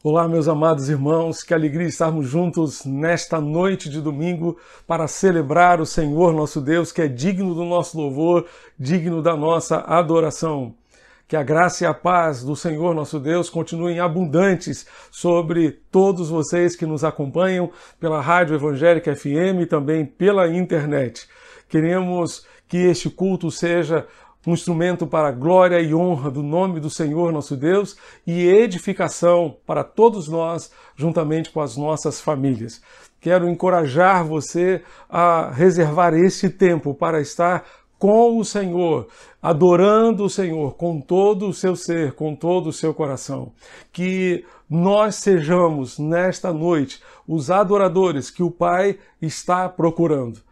Olá, meus amados irmãos, que alegria estarmos juntos nesta noite de domingo para celebrar o Senhor nosso Deus, que é digno do nosso louvor, digno da nossa adoração. Que a graça e a paz do Senhor nosso Deus continuem abundantes sobre todos vocês que nos acompanham pela Rádio Evangélica FM e também pela internet. Queremos que este culto seja um instrumento para a glória e honra do nome do Senhor nosso Deus e edificação para todos nós, juntamente com as nossas famílias. Quero encorajar você a reservar esse tempo para estar com o Senhor, adorando o Senhor com todo o seu ser, com todo o seu coração. Que nós sejamos, nesta noite, os adoradores que o Pai está procurando.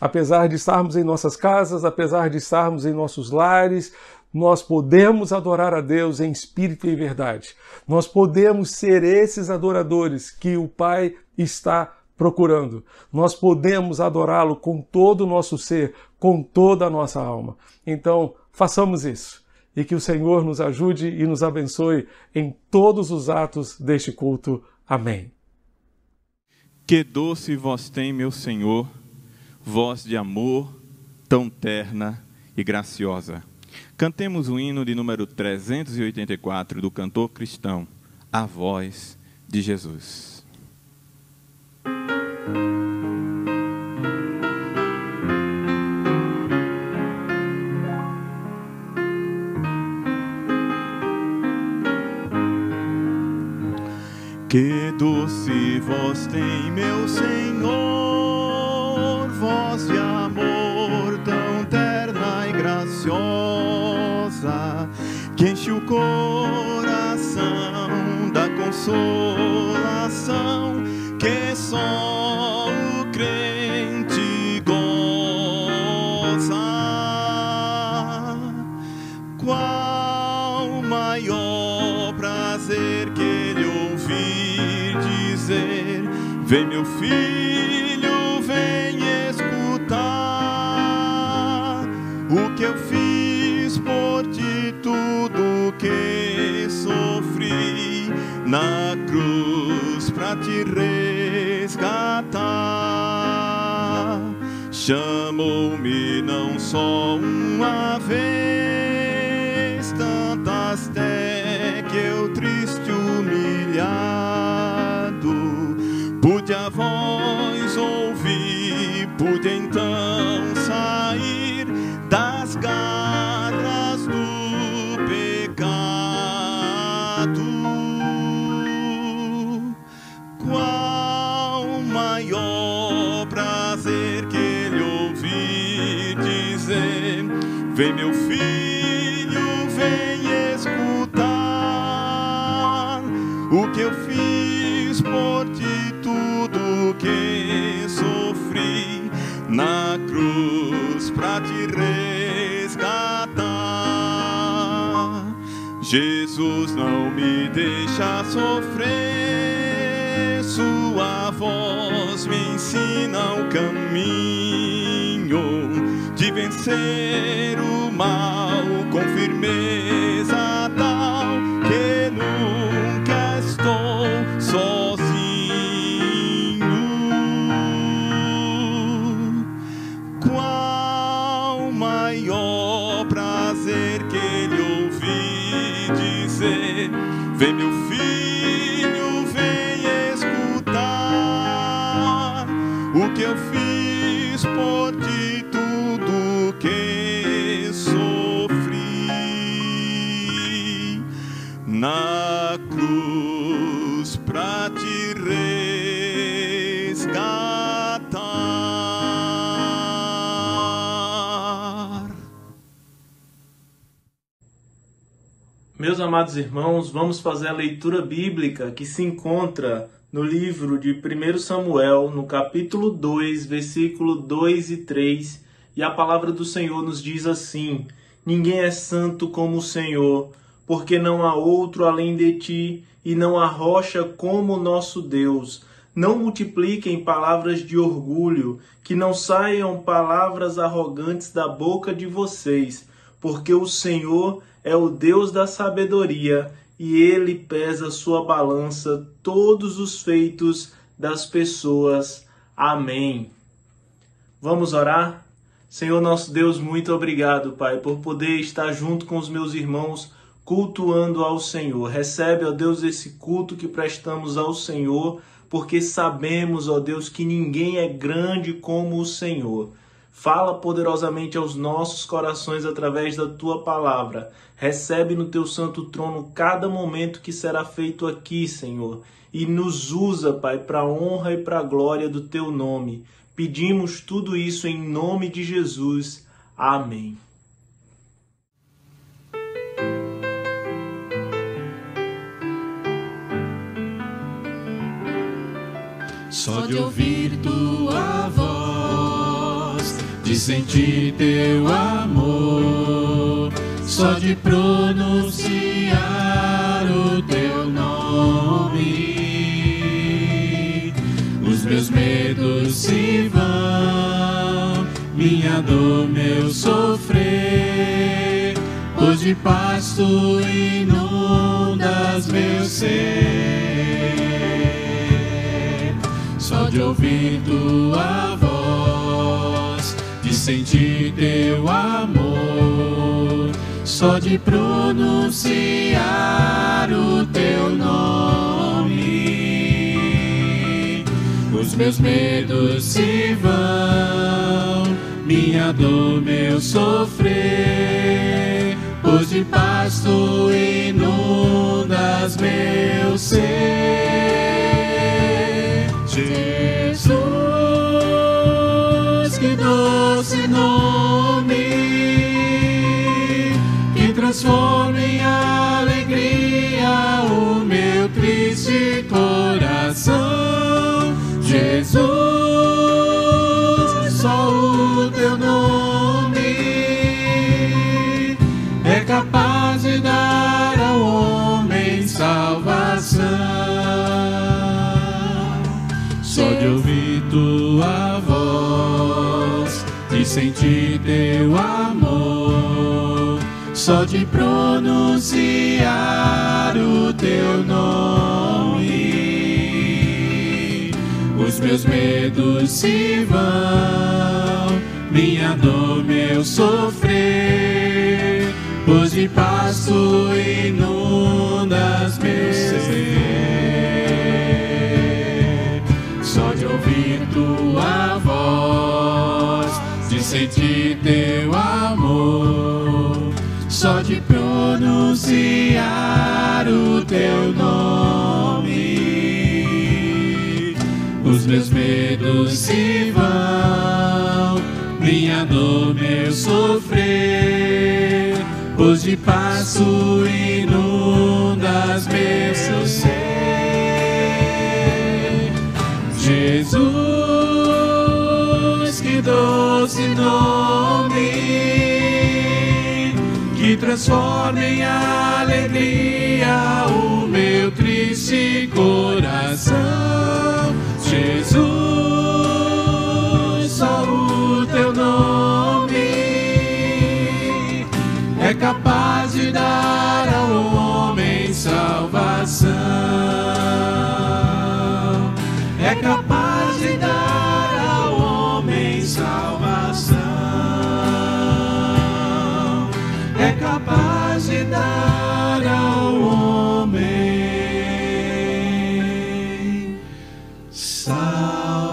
Apesar de estarmos em nossas casas, apesar de estarmos em nossos lares, nós podemos adorar a Deus em espírito e em verdade. Nós podemos ser esses adoradores que o Pai está procurando. Nós podemos adorá-lo com todo o nosso ser, com toda a nossa alma. Então, façamos isso e que o Senhor nos ajude e nos abençoe em todos os atos deste culto. Amém. Que doce voz tem, meu Senhor, voz de amor tão terna e graciosa. Cantemos o hino de número 384 do cantor cristão, A Voz de Jesus. Que doce voz tem, meu Senhor, voz de amor tão terna e graciosa, que enche o coração da consolação que só o crente goza. Qual maior prazer que ele ouvir dizer: vem, meu filho, vem escutar o que eu fiz por ti, tudo que sofri na cruz pra te resgatar. Chamou-me não só uma vez, tantas até que eu triste humilhado pude a voz ouvir, pude então sair das garras do pecado. Qual maior prazer que ele ouvir dizer: vem, meu filho, vem escutar o que eu fiz por ti, tudo que sofri na cruz pra te resgatar. Jesus não me deixa sofrer, sua voz me ensina o caminho de vencer o mal com firmeza tal que nunca estou sozinho. Qual maior prazer que ele ouvir dizer: vem, meu filho, vem escutar o que eu fiz por ti, tudo que sou. Meus amados irmãos, vamos fazer a leitura bíblica que se encontra no livro de 1 Samuel, no capítulo 2, versículo 2 e 3, e a palavra do Senhor nos diz assim: Ninguém é santo como o Senhor, porque não há outro além de ti, e não há rocha como o nosso Deus. Não multipliquem palavras de orgulho, que não saiam palavras arrogantes da boca de vocês, porque o Senhor é o Deus da sabedoria, e Ele pesa sua balança todos os feitos das pessoas. Amém. Vamos orar? Senhor nosso Deus, muito obrigado, Pai, por poder estar junto com os meus irmãos, cultuando ao Senhor. Recebe, ó Deus, esse culto que prestamos ao Senhor, porque sabemos, ó Deus, que ninguém é grande como o Senhor. Fala poderosamente aos nossos corações através da Tua palavra. Recebe no Teu santo trono cada momento que será feito aqui, Senhor. E nos usa, Pai, para a honra e para a glória do Teu nome. Pedimos tudo isso em nome de Jesus. Amém. Só de ouvir Tua voz, de sentir Teu amor, só de pronunciar o Teu nome, os meus medos se vão, minha dor, meu sofrer, pois de paz Tu inundas meu ser. Só de ouvir Tua voz, de sentir Teu amor, só de pronunciar o Teu nome, os meus medos se vão, minha dor, meu sofrer, pois de paz Tu inundas meu ser. Jesus, que doce nome, que transforma em alegria o meu triste coração. Jesus, só o Teu nome é capaz de dar ao homem salvação. Só de ouvir Tua voz, de sentir Teu amor, só de pronunciar o Teu nome, os meus medos se vão, minha dor, meu sofrer, pois de paz Tu inundas meu ser. Só de ouvir Tua voz, de sentir Teu amor, só de pronunciar o Teu nome, os meus medos se vão, minha dor, meu sofrer, pois de paz Tu inundas meu ser. Jesus, que doce nome, que transforma em alegria o meu triste coração. Jesus, só o Teu nome é capaz de dar ao homem salvação. É capaz de dar ao homem salvação. É capaz de dar ao homem salvação.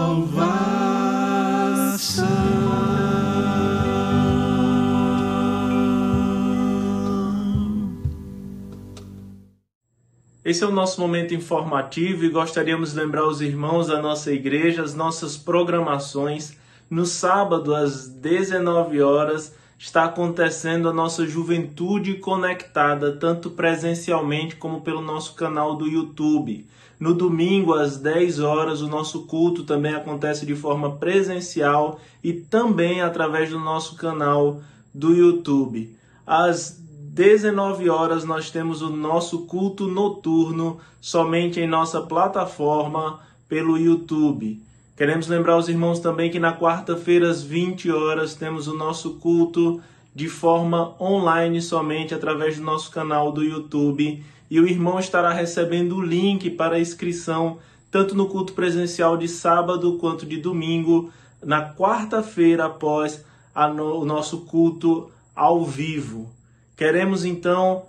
Esse é o nosso momento informativo e gostaríamos de lembrar os irmãos da nossa igreja, as nossas programações. No sábado, às 19 horas, está acontecendo a nossa Juventude Conectada, tanto presencialmente como pelo nosso canal do YouTube. No domingo, às 10 horas, o nosso culto também acontece de forma presencial e também através do nosso canal do YouTube. Às 19 horas, nós temos o nosso culto noturno somente em nossa plataforma pelo YouTube. Queremos lembrar os irmãos também que na quarta-feira, às 20 horas, temos o nosso culto de forma online somente através do nosso canal do YouTube. E o irmão estará recebendo o link para a inscrição, tanto no culto presencial de sábado quanto de domingo, na quarta-feira após o nosso culto ao vivo. Queremos então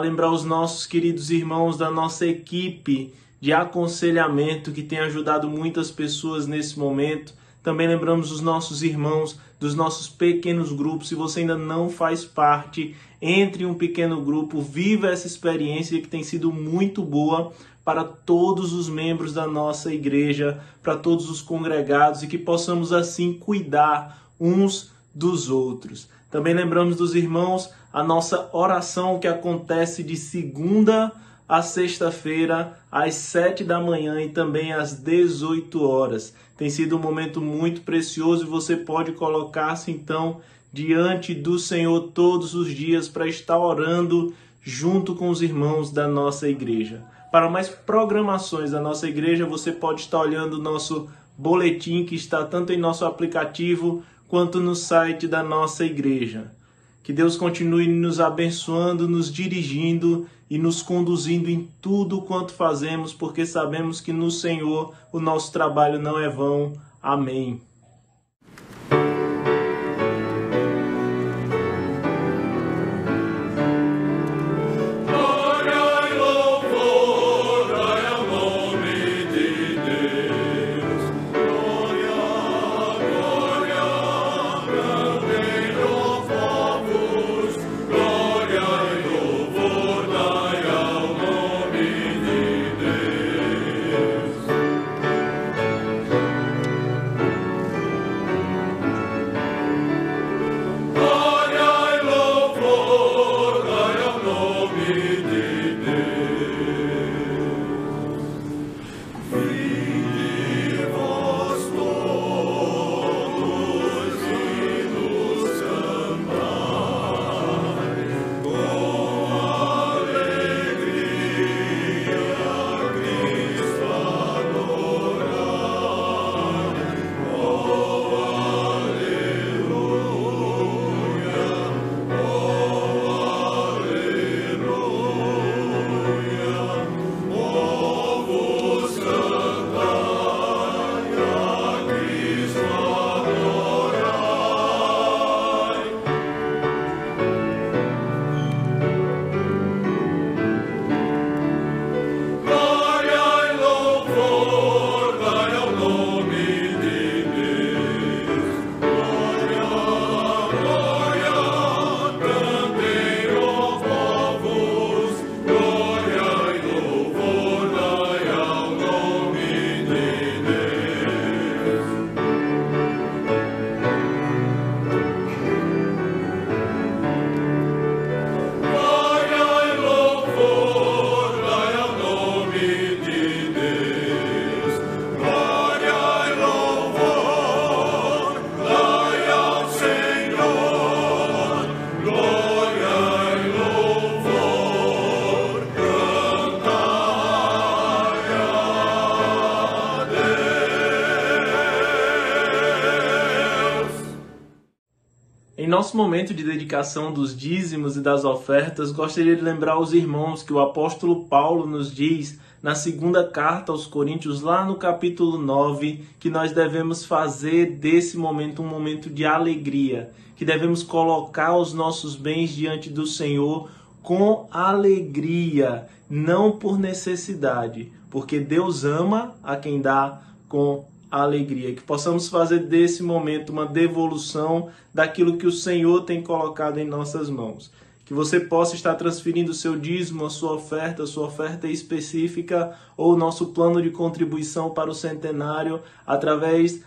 lembrar os nossos queridos irmãos da nossa equipe de aconselhamento que tem ajudado muitas pessoas nesse momento. Também lembramos os nossos irmãos dos nossos pequenos grupos. Se você ainda não faz parte, entre em um pequeno grupo, viva essa experiência que tem sido muito boa para todos os membros da nossa igreja, para todos os congregados, e que possamos assim cuidar uns dos outros. Também lembramos dos irmãos a nossa oração que acontece de segunda a sexta-feira, às 7 da manhã e também às 18 horas. Tem sido um momento muito precioso e você pode colocar-se então diante do Senhor todos os dias para estar orando junto com os irmãos da nossa igreja. Para mais programações da nossa igreja, você pode estar olhando o nosso boletim que está tanto em nosso aplicativo quanto no site da nossa igreja. Que Deus continue nos abençoando, nos dirigindo e nos conduzindo em tudo quanto fazemos, porque sabemos que no Senhor o nosso trabalho não é vão. Amém. Em nosso momento de dedicação dos dízimos e das ofertas, gostaria de lembrar aos irmãos que o apóstolo Paulo nos diz na segunda carta aos Coríntios, lá no capítulo 9, que nós devemos fazer desse momento um momento de alegria, que devemos colocar os nossos bens diante do Senhor com alegria, não por necessidade, porque Deus ama a quem dá com alegria. Que possamos fazer desse momento uma devolução daquilo que o Senhor tem colocado em nossas mãos. Que você possa estar transferindo o seu dízimo, a sua oferta específica, ou o nosso plano de contribuição para o centenário, através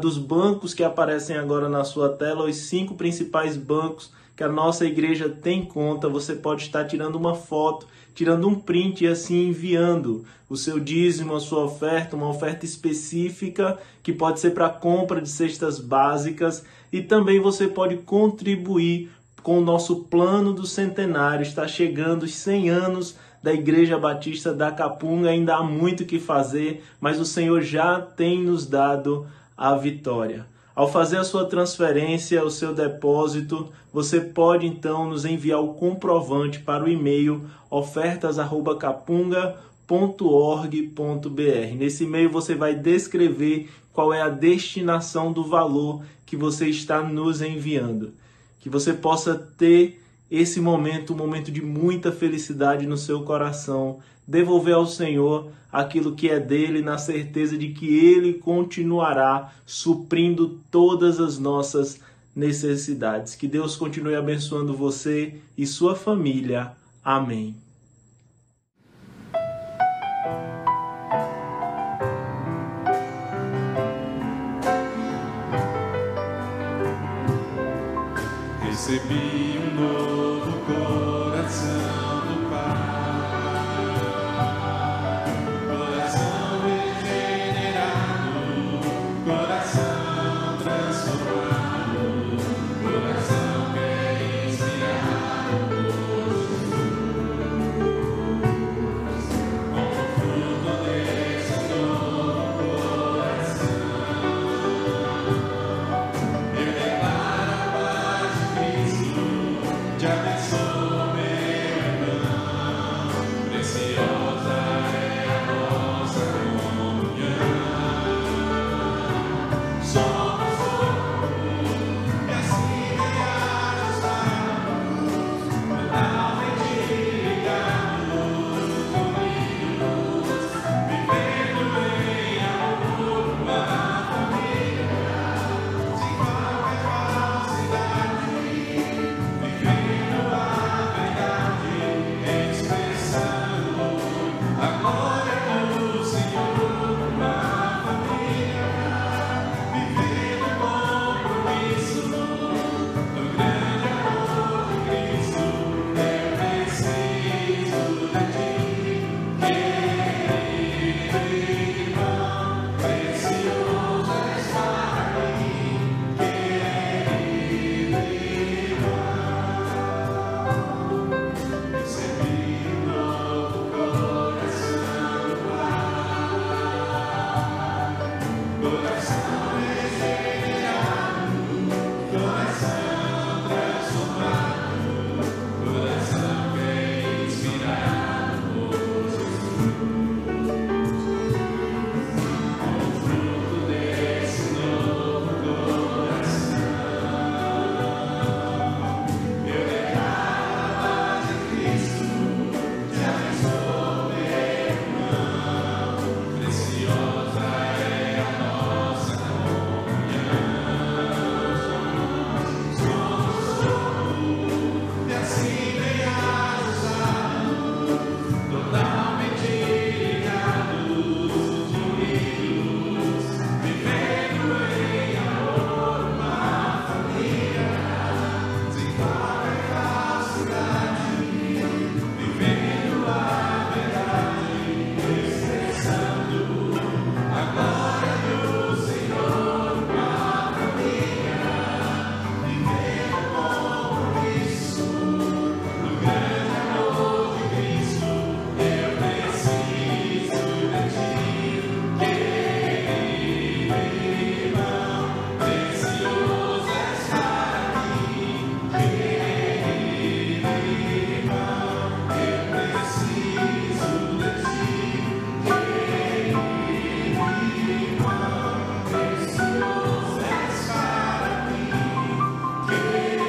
dos bancos que aparecem agora na sua tela, os 5 principais bancos que a nossa igreja tem conta. Você pode estar tirando uma foto, tirando um print e assim enviando o seu dízimo, a sua oferta, uma oferta específica que pode ser para compra de cestas básicas, e também você pode contribuir com o nosso plano do centenário. Está chegando os 100 anos da Igreja Batista da Capunga, ainda há muito o que fazer, mas o Senhor já tem nos dado a vitória. Ao fazer a sua transferência, o seu depósito, você pode então nos enviar o comprovante para o e-mail ofertas@capunga.org.br. Nesse e-mail você vai descrever qual é a destinação do valor que você está nos enviando. Que você possa ter esse momento, um momento de muita felicidade no seu coração, devolver ao Senhor aquilo que é dele, na certeza de que ele continuará suprindo todas as nossas necessidades. Que Deus continue abençoando você e sua família. Amém. Recebi um novo coração do Pai, coração regenerado, coração transformado, coração que é inspirado por Jesus. Como fruto desse novo coração, eu declaro a paz de Cristo, te abençoo, meu irmão. Preciosa é a nossa comunhão. Somos poucos e assim ajustados, totalmente ligados, unidos, vivendo em amor, uma família, sem qualquer falsidade, vivendo a verdade, expressando a glória do Senhor, uma família, vivendo o compromisso do grande amor de Cristo. Eu preciso de ti, querido irmão, precioso és para mim, querido irmão. Recebi um novo coração do Pai, coração regenerado, coração transformado, coração que é inspirado por Jesus. Como fruto desse novo coração, eu declaro a paz de Cristo, te abençoo, meu irmão. Preciosa é a nossa comunhão. Somos poucos e assim bem ajustados, totalmente ligados, unidos, vivendo em amor, uma família, sem qualquer falsidade, vivendo a verdade, expressando a glória do Senhor, uma família, vivendo o compromisso do grande amor de Cristo. Eu preciso de ti, querido irmão, precioso és para mim, querido irmão. Eu preciso de ti, querido irmão, precioso és para mim, querido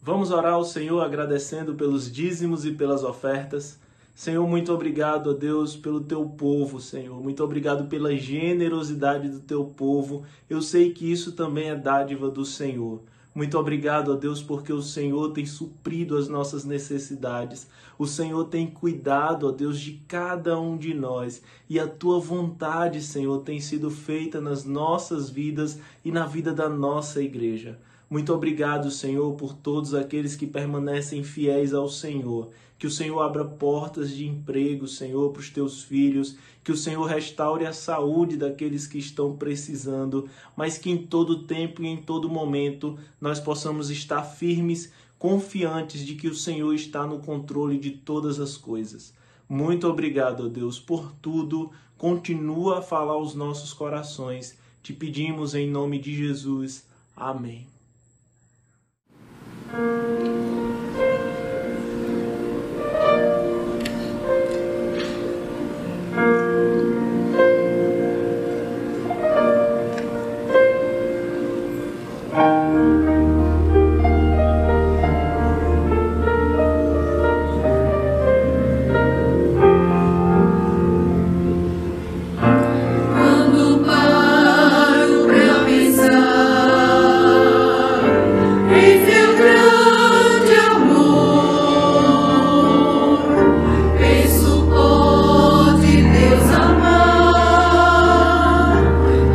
Vamos orar ao Senhor agradecendo pelos dízimos e pelas ofertas. Senhor, muito obrigado, ó Deus, pelo teu povo, Senhor. Muito obrigado pela generosidade do teu povo. Eu sei que isso também é dádiva do Senhor. Muito obrigado, ó Deus, porque o Senhor tem suprido as nossas necessidades. O Senhor tem cuidado, ó Deus, de cada um de nós. E a tua vontade, Senhor, tem sido feita nas nossas vidas e na vida da nossa igreja. Muito obrigado, Senhor, por todos aqueles que permanecem fiéis ao Senhor. Que o Senhor abra portas de emprego, Senhor, para os teus filhos. Que o Senhor restaure a saúde daqueles que estão precisando. Mas que em todo tempo e em todo momento nós possamos estar firmes, confiantes de que o Senhor está no controle de todas as coisas. Muito obrigado, ó Deus, por tudo. Continua a falar aos nossos corações. Te pedimos em nome de Jesus. Amém. Quando paro pra pensar em seu grande amor, penso pode Deus amar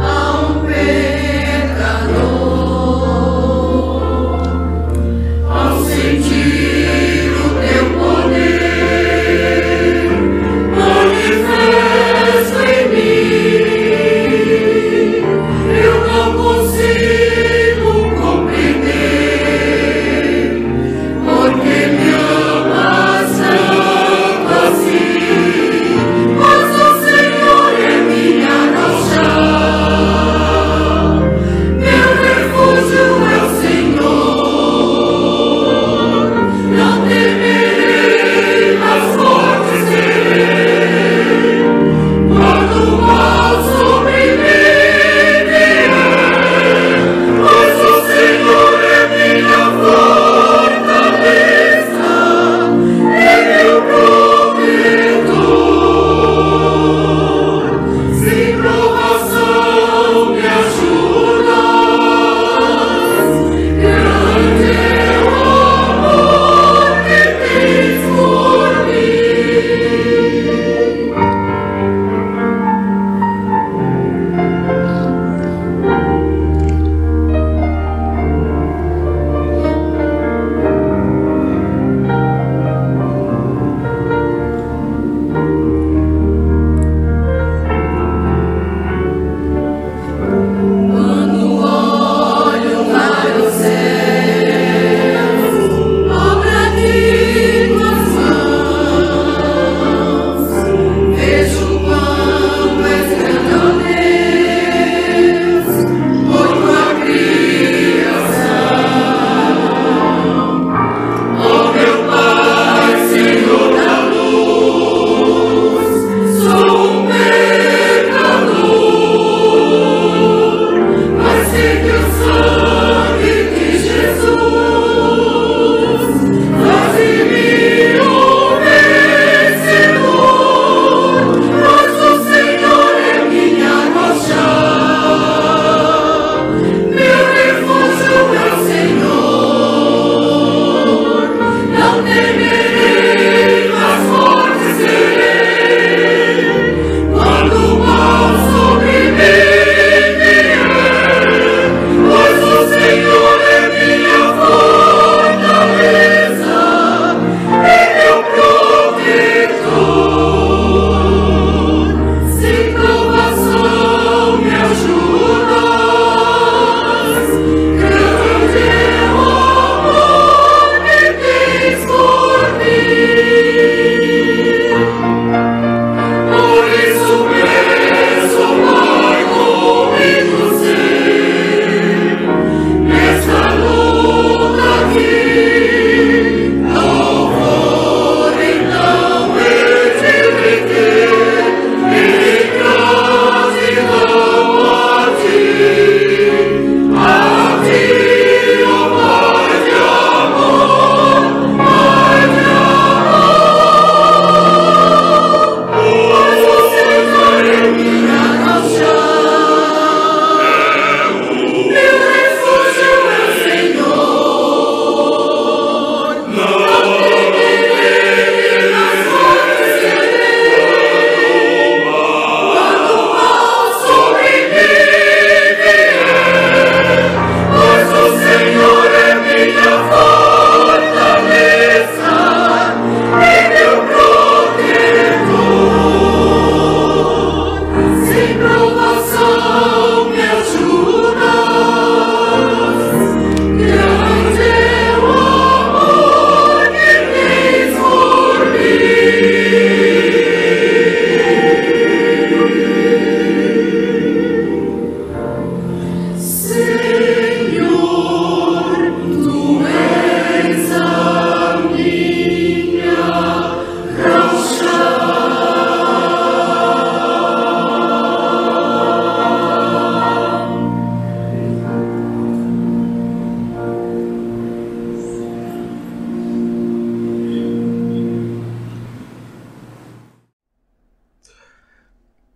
a um pecador.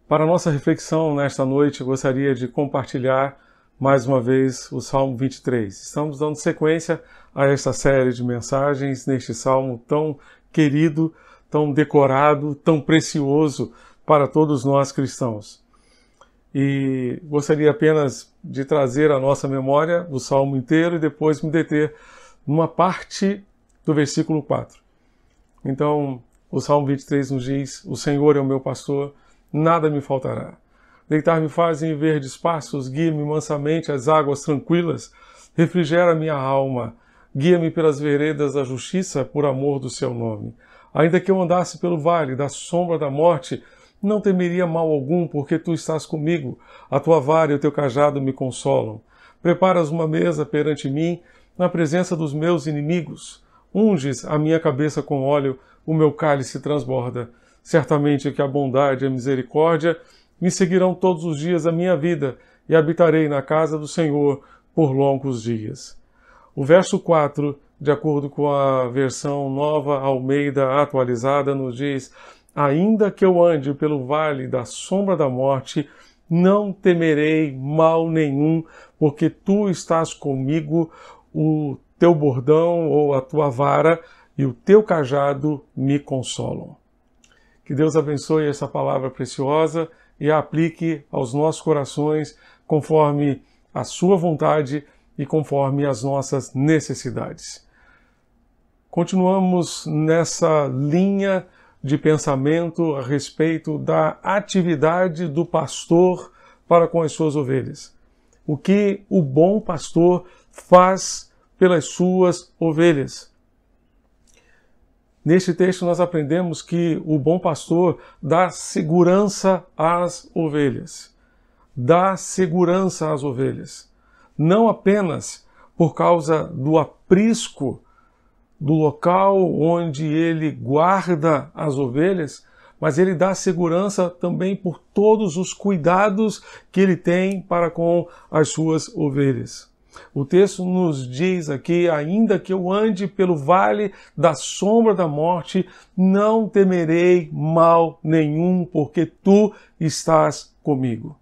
Para a nossa reflexão nesta noite, eu gostaria de compartilhar mais uma vez o Salmo 23. Estamos dando sequência a esta série de mensagens neste salmo tão querido, tão decorado, tão precioso para todos nós cristãos. E gostaria apenas de trazer à nossa memória o salmo inteiro e depois me deter numa parte do versículo 4. Então, o Salmo 23 nos diz: o Senhor é o meu pastor, nada me faltará. Deitar-me faz em verdes pastos, guia-me mansamente às águas tranquilas, refrigera minha alma, guia-me pelas veredas da justiça por amor do seu nome. Ainda que eu andasse pelo vale da sombra da morte, não temeria mal algum, porque tu estás comigo, a tua vara e o teu cajado me consolam. Preparas uma mesa perante mim, na presença dos meus inimigos. Unges a minha cabeça com óleo, o meu cálice transborda. Certamente que a bondade e a misericórdia me seguirão todos os dias da minha vida, e habitarei na casa do Senhor por longos dias. O verso 4, de acordo com a versão Nova Almeida atualizada, nos diz: ainda que eu ande pelo vale da sombra da morte, não temerei mal nenhum, porque tu estás comigo, o teu bordão ou a tua vara e o teu cajado me consolam. Que Deus abençoe essa palavra preciosa e a aplique aos nossos corações conforme a sua vontade e conforme as nossas necessidades. Continuamos nessa linha de pensamento a respeito da atividade do pastor para com as suas ovelhas. O que o bom pastor faz pelas suas ovelhas. Neste texto nós aprendemos que o bom pastor dá segurança às ovelhas. Dá segurança às ovelhas. Não apenas por causa do aprisco do local onde ele guarda as ovelhas, mas ele dá segurança também por todos os cuidados que ele tem para com as suas ovelhas. O texto nos diz aqui: ainda que eu ande pelo vale da sombra da morte, não temerei mal nenhum, porque tu estás comigo.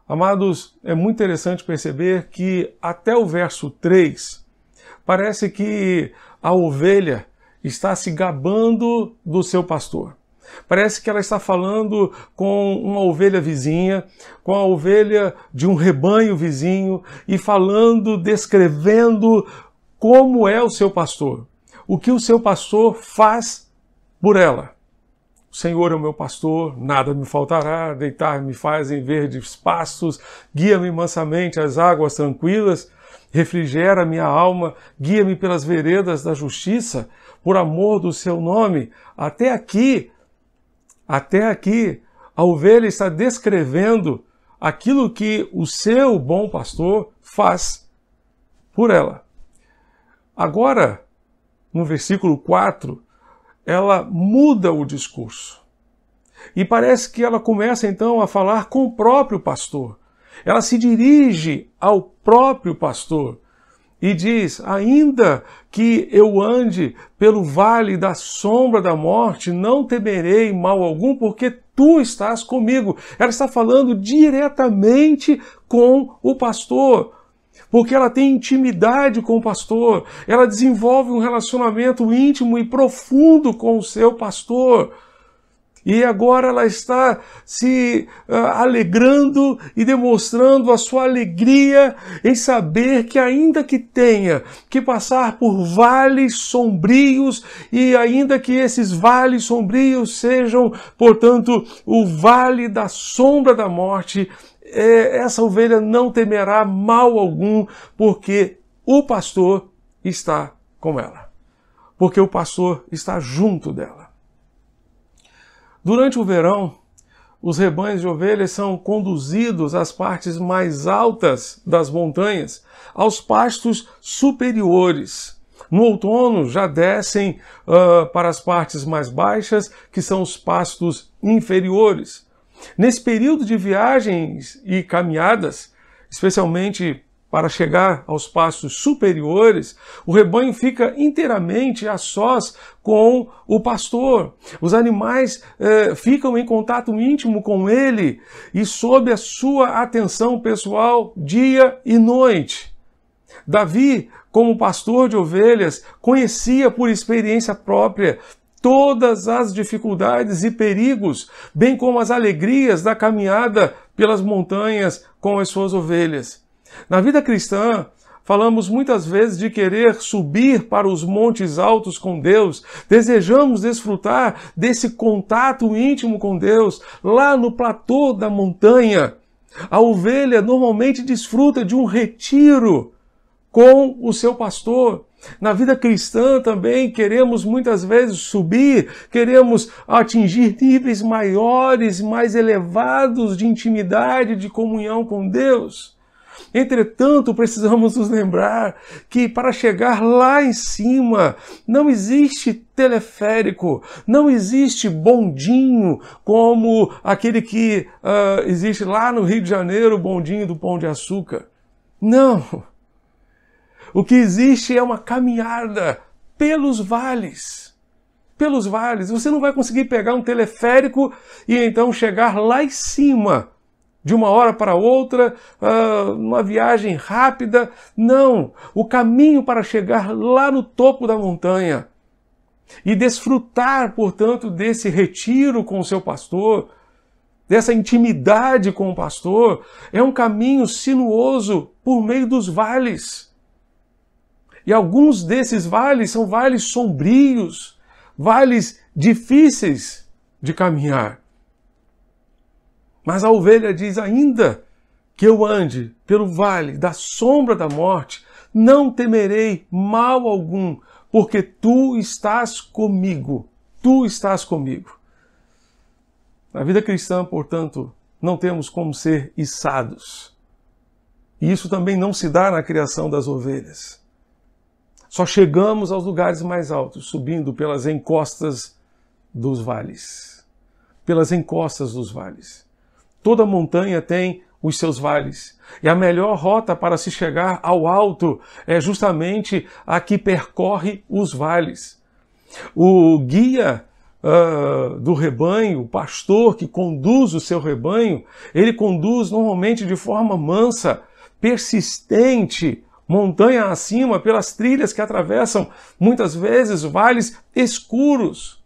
Amados, é muito interessante perceber que até o verso 3, parece que a ovelha está se gabando do seu pastor. Parece que ela está falando com uma ovelha vizinha, com a ovelha de um rebanho vizinho, e falando, descrevendo como é o seu pastor, o que o seu pastor faz por ela. O Senhor é o meu pastor, nada me faltará, deitar-me faz em verdes pastos, guia-me mansamente às águas tranquilas, refrigera minha alma, guia-me pelas veredas da justiça, por amor do seu nome. Até aqui, a ovelha está descrevendo aquilo que o seu bom pastor faz por ela. Agora, no versículo 4, ela muda o discurso. E parece que ela começa então a falar com o próprio pastor. Ela se dirige ao próprio pastor e diz: ainda que eu ande pelo vale da sombra da morte, não temerei mal algum, porque tu estás comigo. Ela está falando diretamente com o pastor, porque ela tem intimidade com o pastor, ela desenvolve um relacionamento íntimo e profundo com o seu pastor. E agora ela está se alegrando e demonstrando a sua alegria em saber que, ainda que tenha que passar por vales sombrios, e ainda que esses vales sombrios sejam, portanto, o vale da sombra da morte, essa ovelha não temerá mal algum, porque o pastor está com ela. Porque o pastor está junto dela. Durante o verão, os rebanhos de ovelhas são conduzidos às partes mais altas das montanhas, aos pastos superiores. No outono já descem para as partes mais baixas, que são os pastos inferiores. Nesse período de viagens e caminhadas, especialmente para chegar aos pastos superiores, o rebanho fica inteiramente a sós com o pastor. Os animais ficam em contato íntimo com ele e sob a sua atenção pessoal dia e noite. Davi, como pastor de ovelhas, conhecia por experiência própria todas as dificuldades e perigos, bem como as alegrias da caminhada pelas montanhas com as suas ovelhas. Na vida cristã, falamos muitas vezes de querer subir para os montes altos com Deus, desejamos desfrutar desse contato íntimo com Deus lá no platô da montanha. A ovelha normalmente desfruta de um retiro com o seu pastor. Na vida cristã também queremos muitas vezes subir, queremos atingir níveis maiores, mais elevados de intimidade, de comunhão com Deus. Entretanto, precisamos nos lembrar que para chegar lá em cima não existe teleférico, não existe bondinho como aquele que existe lá no Rio de Janeiro, o bondinho do Pão de Açúcar. Não! O que existe é uma caminhada pelos vales. Pelos vales. Você não vai conseguir pegar um teleférico e então chegar lá em cima de uma hora para outra, uma viagem rápida. Não! O caminho para chegar lá no topo da montanha e desfrutar, portanto, desse retiro com o seu pastor, dessa intimidade com o pastor, é um caminho sinuoso por meio dos vales. E alguns desses vales são vales sombrios, vales difíceis de caminhar. Mas a ovelha diz, ainda que eu ande pelo vale da sombra da morte, não temerei mal algum, porque tu estás comigo. Tu estás comigo. Na vida cristã, portanto, não temos como ser içados. E isso também não se dá na criação das ovelhas. Só chegamos aos lugares mais altos, subindo pelas encostas dos vales. Pelas encostas dos vales. Toda montanha tem os seus vales. E a melhor rota para se chegar ao alto é justamente a que percorre os vales. O guia do rebanho, o pastor que conduz o seu rebanho, ele conduz normalmente de forma mansa, persistente, montanha acima, pelas trilhas que atravessam muitas vezes vales escuros.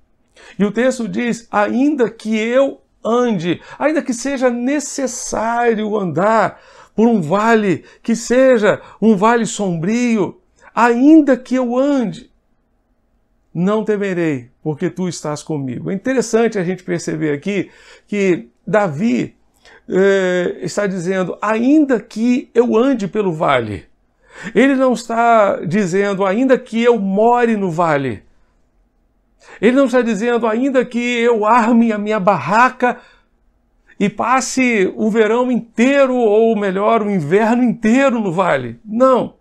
E o texto diz, ainda que eu ande, ainda que seja necessário andar por um vale, que seja um vale sombrio, ainda que eu ande, não temerei, porque tu estás comigo. É interessante a gente perceber aqui que Davi está dizendo, ainda que eu ande pelo vale. Ele não está dizendo, ainda que eu more no vale. Ele não está dizendo, ainda que eu arme a minha barraca e passe o verão inteiro, ou melhor, o inverno inteiro no vale. Não.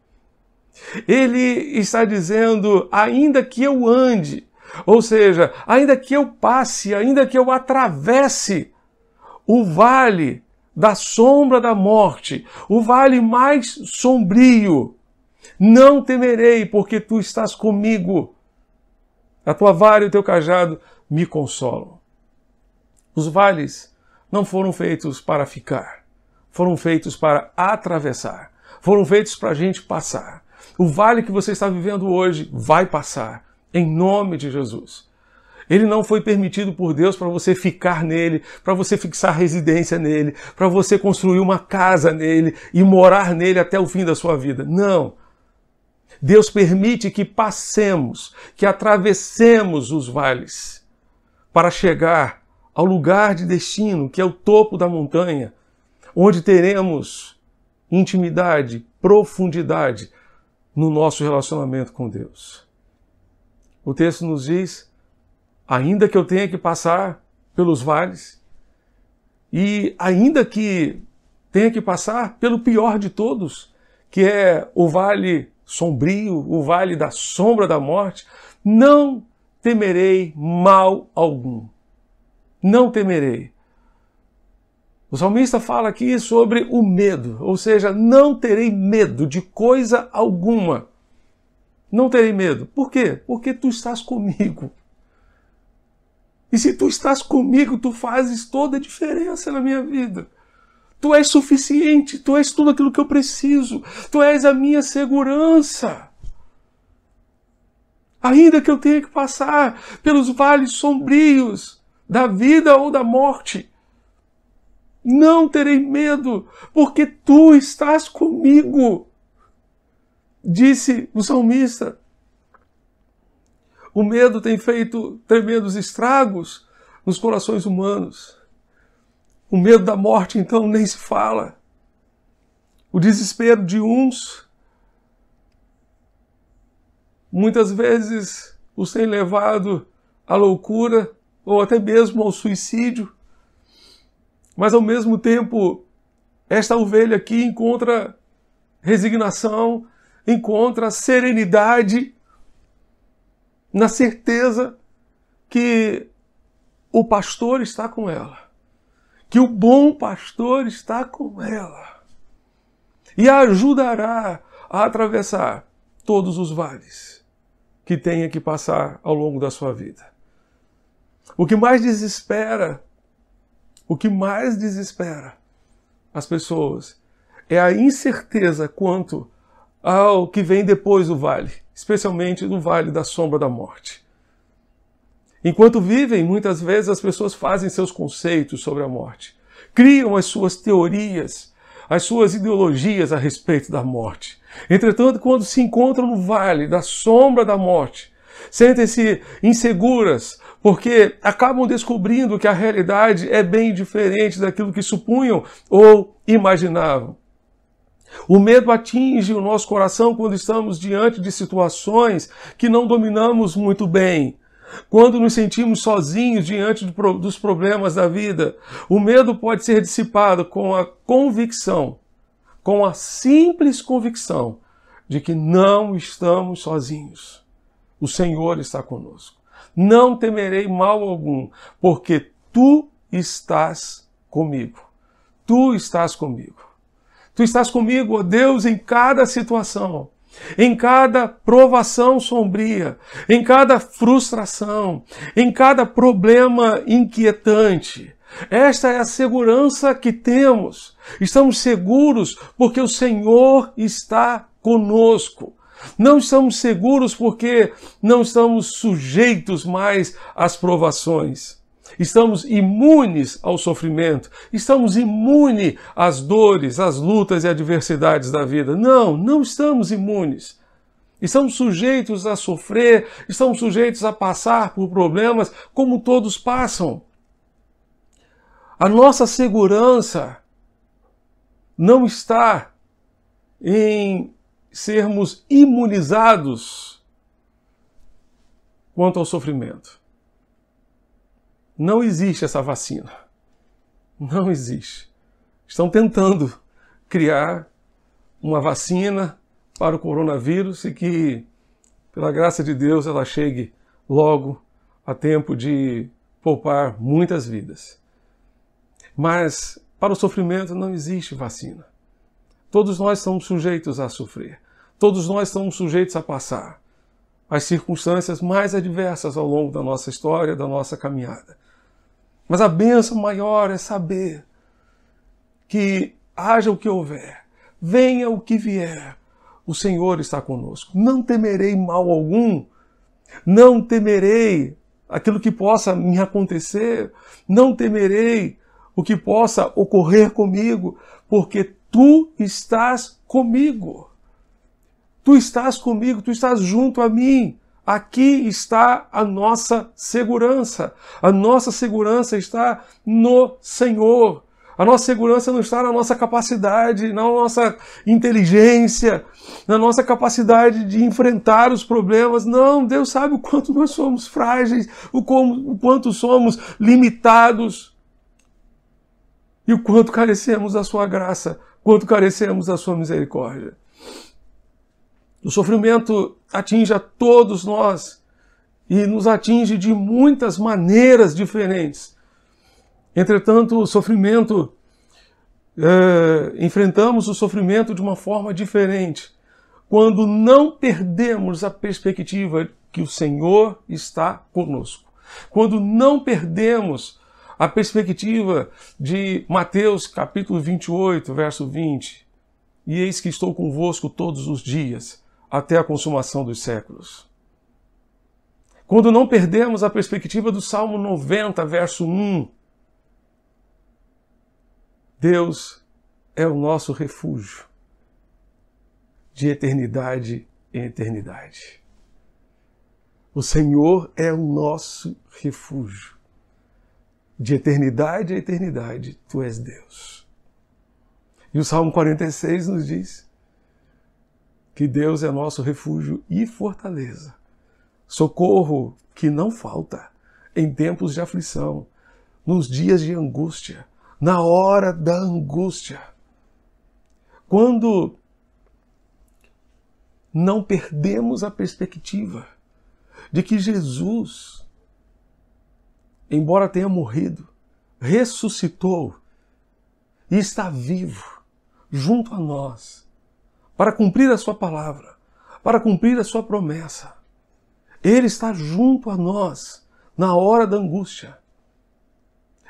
Ele está dizendo, ainda que eu ande, ou seja, ainda que eu passe, ainda que eu atravesse o vale da sombra da morte, o vale mais sombrio, não temerei, porque tu estás comigo. A tua vara e o teu cajado me consolam. Os vales não foram feitos para ficar, foram feitos para atravessar, foram feitos para a gente passar. O vale que você está vivendo hoje vai passar, em nome de Jesus. Ele não foi permitido por Deus para você ficar nele, para você fixar residência nele, para você construir uma casa nele e morar nele até o fim da sua vida. Não. Deus permite que passemos, que atravessemos os vales para chegar ao lugar de destino, que é o topo da montanha, onde teremos intimidade, profundidade no nosso relacionamento com Deus. O texto nos diz, ainda que eu tenha que passar pelos vales, e ainda que tenha que passar pelo pior de todos, que é o vale sombrio, o vale da sombra da morte, não temerei mal algum. Não temerei. O salmista fala aqui sobre o medo, ou seja, não terei medo de coisa alguma. Não terei medo. Por quê? Porque tu estás comigo. E se tu estás comigo, tu fazes toda a diferença na minha vida. Tu és suficiente, tu és tudo aquilo que eu preciso, tu és a minha segurança. Ainda que eu tenha que passar pelos vales sombrios da vida ou da morte, não terei medo, porque tu estás comigo, disse o salmista. O medo tem feito tremendos estragos nos corações humanos. O medo da morte, então, nem se fala. O desespero de uns, muitas vezes, os tem levado à loucura ou até mesmo ao suicídio. Mas, ao mesmo tempo, esta ovelha aqui encontra resignação, encontra serenidade, na certeza que o pastor está com ela, que o bom pastor está com ela e a ajudará a atravessar todos os vales que tenha que passar ao longo da sua vida. O que mais desespera as pessoas é a incerteza quanto ao que vem depois do vale, especialmente no vale da sombra da morte. Enquanto vivem, muitas vezes as pessoas fazem seus conceitos sobre a morte, criam as suas teorias, as suas ideologias a respeito da morte. Entretanto, quando se encontram no vale da sombra da morte, sentem-se inseguras, porque acabam descobrindo que a realidade é bem diferente daquilo que supunham ou imaginavam. O medo atinge o nosso coração quando estamos diante de situações que não dominamos muito bem. Quando nos sentimos sozinhos diante dos problemas da vida, o medo pode ser dissipado com a convicção, com a simples convicção de que não estamos sozinhos. O Senhor está conosco. Não temerei mal algum, porque tu estás comigo. Tu estás comigo. Tu estás comigo, ó Deus, em cada situação, em cada provação sombria, em cada frustração, em cada problema inquietante. Esta é a segurança que temos. Estamos seguros porque o Senhor está conosco. Não estamos seguros porque não estamos sujeitos mais às provações. Estamos imunes ao sofrimento, estamos imunes às dores, às lutas e adversidades da vida. Não estamos imunes. Estamos sujeitos a sofrer, estamos sujeitos a passar por problemas como todos passam. A nossa segurança não está em sermos imunizados quanto ao sofrimento. Não existe essa vacina. Não existe. Estão tentando criar uma vacina para o coronavírus e que, pela graça de Deus, ela chegue logo a tempo de poupar muitas vidas. Mas para o sofrimento não existe vacina. Todos nós estamos sujeitos a sofrer. Todos nós estamos sujeitos a passar as circunstâncias mais adversas ao longo da nossa história, da nossa caminhada. Mas a bênção maior é saber que haja o que houver, venha o que vier, o Senhor está conosco. Não temerei mal algum, não temerei aquilo que possa me acontecer, não temerei o que possa ocorrer comigo, porque tu estás comigo. Tu estás comigo, tu estás junto a mim. Aqui está a nossa segurança. A nossa segurança está no Senhor. A nossa segurança não está na nossa capacidade, na nossa inteligência, na nossa capacidade de enfrentar os problemas. Não, Deus sabe o quanto nós somos frágeis, o quanto somos limitados e o quanto carecemos da sua graça, quanto carecemos da sua misericórdia. O sofrimento atinge a todos nós e nos atinge de muitas maneiras diferentes. Entretanto, o sofrimento enfrentamos o sofrimento de uma forma diferente quando não perdemos a perspectiva que o Senhor está conosco. Quando não perdemos a perspectiva de Mateus capítulo 28, verso 20. E eis que estou convosco todos os dias, até a consumação dos séculos. Quando não perdemos a perspectiva do Salmo 90, verso 1. Deus é o nosso refúgio de eternidade em eternidade. O Senhor é o nosso refúgio. De eternidade a eternidade, Tu és Deus. E o Salmo 46 nos diz que Deus é nosso refúgio e fortaleza, socorro que não falta em tempos de aflição, nos dias de angústia, na hora da angústia. Quando não perdemos a perspectiva de que Jesus, embora tenha morrido, ressuscitou e está vivo junto a nós para cumprir a sua palavra, para cumprir a sua promessa. Ele está junto a nós na hora da angústia.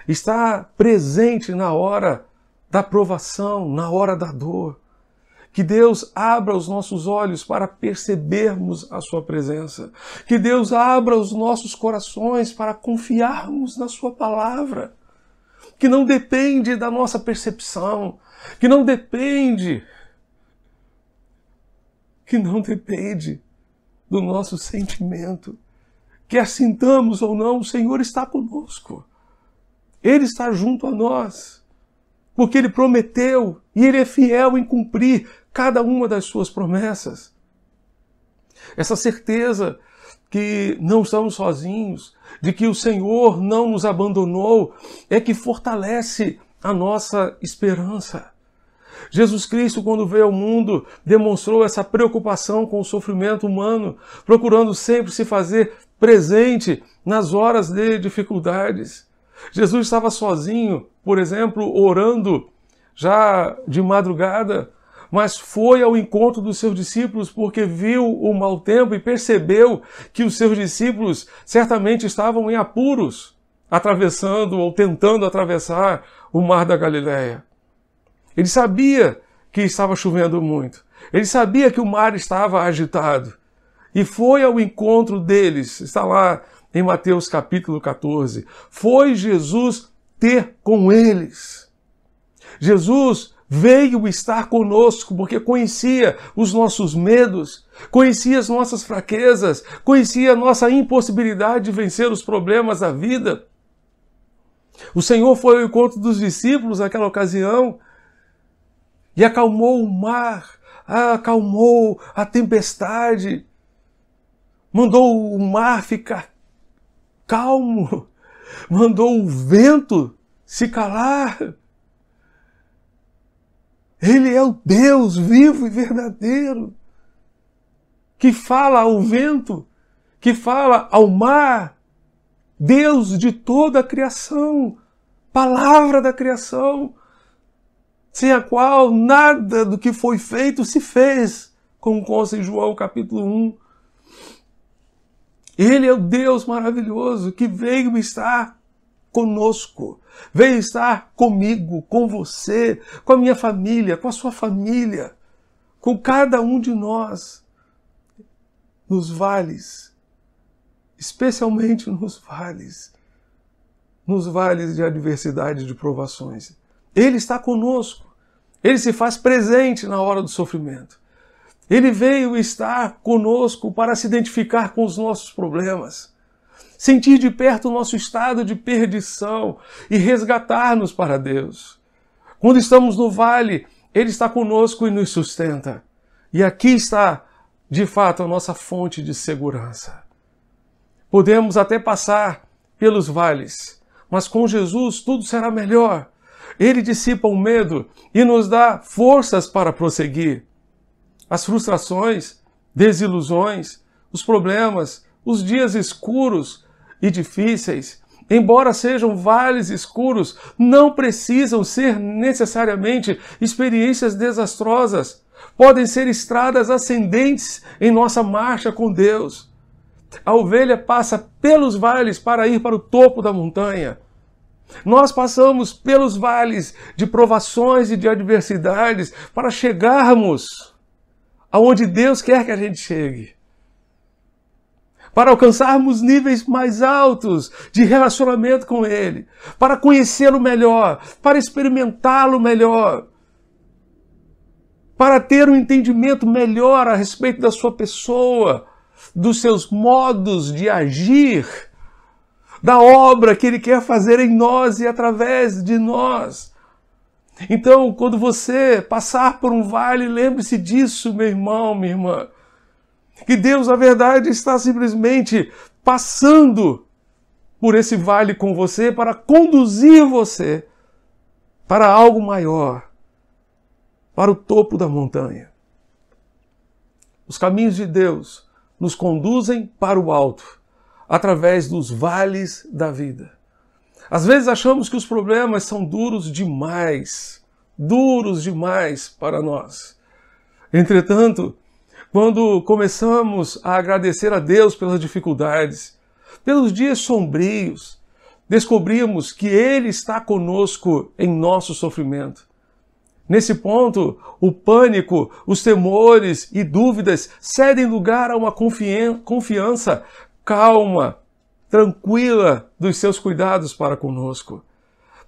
Está presente na hora da provação, na hora da dor. Que Deus abra os nossos olhos para percebermos a sua presença. Que Deus abra os nossos corações para confiarmos na sua palavra. Que não depende da nossa percepção, que não depende do nosso sentimento. Quer sintamos ou não, o Senhor está conosco. Ele está junto a nós, porque Ele prometeu e Ele é fiel em cumprir cada uma das suas promessas. Essa certeza que não estamos sozinhos, de que o Senhor não nos abandonou, é que fortalece a nossa esperança. Jesus Cristo, quando veio ao mundo, demonstrou essa preocupação com o sofrimento humano, procurando sempre se fazer presente nas horas de dificuldades. Jesus estava sozinho, por exemplo, orando já de madrugada, mas foi ao encontro dos seus discípulos porque viu o mau tempo e percebeu que os seus discípulos certamente estavam em apuros, atravessando ou tentando atravessar o mar da Galileia. Ele sabia que estava chovendo muito. Ele sabia que o mar estava agitado. E foi ao encontro deles. Está lá em Mateus capítulo 14. Foi Jesus ter com eles. Jesus veio estar conosco porque conhecia os nossos medos, conhecia as nossas fraquezas, conhecia a nossa impossibilidade de vencer os problemas da vida. O Senhor foi ao encontro dos discípulos naquela ocasião e acalmou o mar, acalmou a tempestade, mandou o mar ficar calmo, mandou o vento se calar. Ele é o Deus vivo e verdadeiro, que fala ao vento, que fala ao mar, Deus de toda a criação, palavra da criação, sem a qual nada do que foi feito se fez, como consta em João capítulo 1. Ele é o Deus maravilhoso que veio estar conosco, veio estar comigo, com você, com a minha família, com a sua família, com cada um de nós, nos vales, especialmente nos vales de adversidade e de provações. Ele está conosco, Ele se faz presente na hora do sofrimento. Ele veio estar conosco para se identificar com os nossos problemas, sentir de perto o nosso estado de perdição e resgatar-nos para Deus. Quando estamos no vale, Ele está conosco e nos sustenta. E aqui está, de fato, a nossa fonte de segurança. Podemos até passar pelos vales, mas com Jesus tudo será melhor. Ele dissipa o medo e nos dá forças para prosseguir. As frustrações, desilusões, os problemas, os dias escuros e difíceis embora sejam vales escuros, não precisam ser necessariamente experiências desastrosas. Podem ser estradas ascendentes em nossa marcha com Deus. A ovelha passa pelos vales para ir para o topo da montanha. Nós passamos pelos vales de provações e de adversidades para chegarmos aonde Deus quer que a gente chegue. Para alcançarmos níveis mais altos de relacionamento com Ele, para conhecê-lo melhor, para experimentá-lo melhor, para ter um entendimento melhor a respeito da sua pessoa, dos seus modos de agir, da obra que Ele quer fazer em nós e através de nós. Então, quando você passar por um vale, lembre-se disso, meu irmão, minha irmã. Que Deus, na verdade, está simplesmente passando por esse vale com você para conduzir você para algo maior, para o topo da montanha. Os caminhos de Deus nos conduzem para o alto, através dos vales da vida. Às vezes achamos que os problemas são duros demais para nós. Entretanto, quando começamos a agradecer a Deus pelas dificuldades, pelos dias sombrios, descobrimos que Ele está conosco em nosso sofrimento. Nesse ponto, o pânico, os temores e dúvidas cedem lugar a uma confiança calma, tranquila dos seus cuidados para conosco.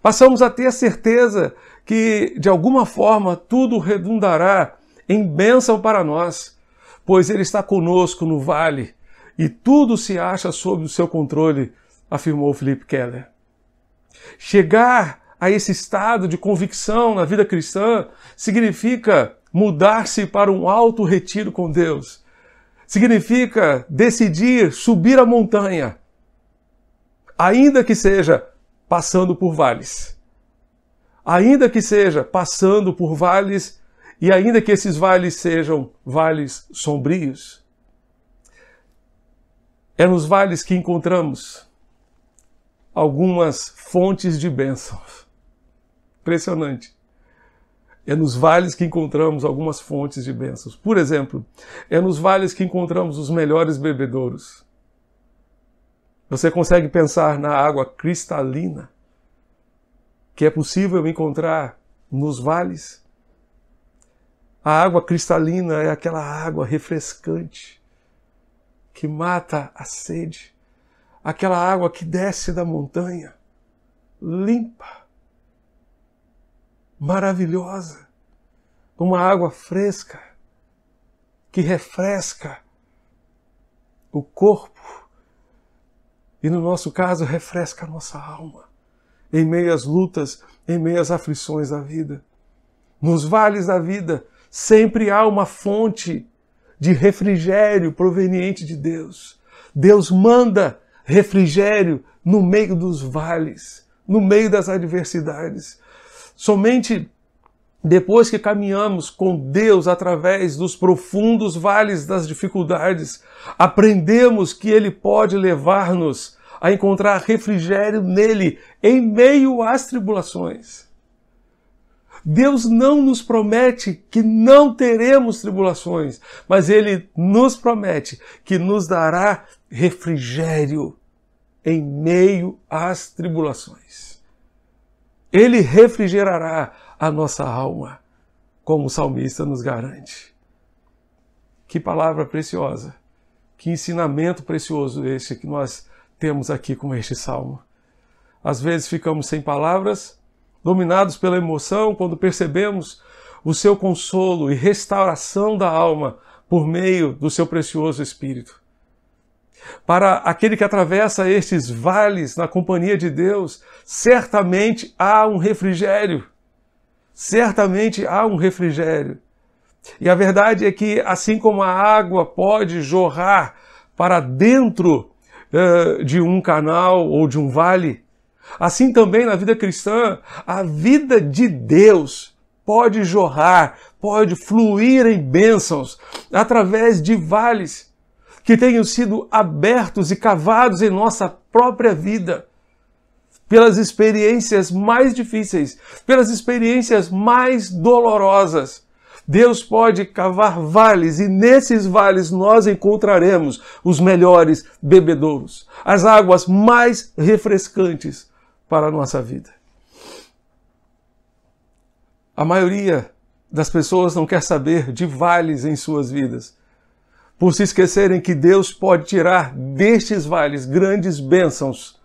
Passamos a ter a certeza que, de alguma forma, tudo redundará em bênção para nós, pois Ele está conosco no vale e tudo se acha sob o seu controle, afirmou Philip Keller. Chegar a esse estado de convicção na vida cristã significa mudar-se para um alto retiro com Deus. Significa decidir subir a montanha, ainda que seja passando por vales. Ainda que seja passando por vales e ainda que esses vales sejam vales sombrios. É nos vales que encontramos algumas fontes de bênçãos. Impressionante. É nos vales que encontramos algumas fontes de bênçãos. Por exemplo, é nos vales que encontramos os melhores bebedouros. Você consegue pensar na água cristalina que é possível encontrar nos vales? A água cristalina é aquela água refrescante que mata a sede. Aquela água que desce da montanha, limpa, maravilhosa, uma água fresca que refresca o corpo e, no nosso caso, refresca a nossa alma em meio às lutas, em meio às aflições da vida. Nos vales da vida sempre há uma fonte de refrigério proveniente de Deus. Deus manda refrigério no meio dos vales, no meio das adversidades. Somente depois que caminhamos com Deus através dos profundos vales das dificuldades, aprendemos que Ele pode levar-nos a encontrar refrigério nele em meio às tribulações. Deus não nos promete que não teremos tribulações, mas Ele nos promete que nos dará refrigério em meio às tribulações. Ele refrigerará a nossa alma, como o salmista nos garante. Que palavra preciosa, que ensinamento precioso este que nós temos aqui com este salmo. Às vezes ficamos sem palavras, dominados pela emoção, quando percebemos o seu consolo e restauração da alma por meio do seu precioso Espírito. Para aquele que atravessa estes vales na companhia de Deus, certamente há um refrigério. Certamente há um refrigério. E a verdade é que, assim como a água pode jorrar para dentro de um canal ou de um vale, assim também na vida cristã, a vida de Deus pode jorrar, pode fluir em bênçãos através de vales que tenham sido abertos e cavados em nossa própria vida. pelas experiências mais difíceis, pelas experiências mais dolorosas. Deus pode cavar vales e nesses vales nós encontraremos os melhores bebedouros, as águas mais refrescantes para a nossa vida. A maioria das pessoas não quer saber de vales em suas vidas, por se esquecerem que Deus pode tirar destes vales grandes bênçãos,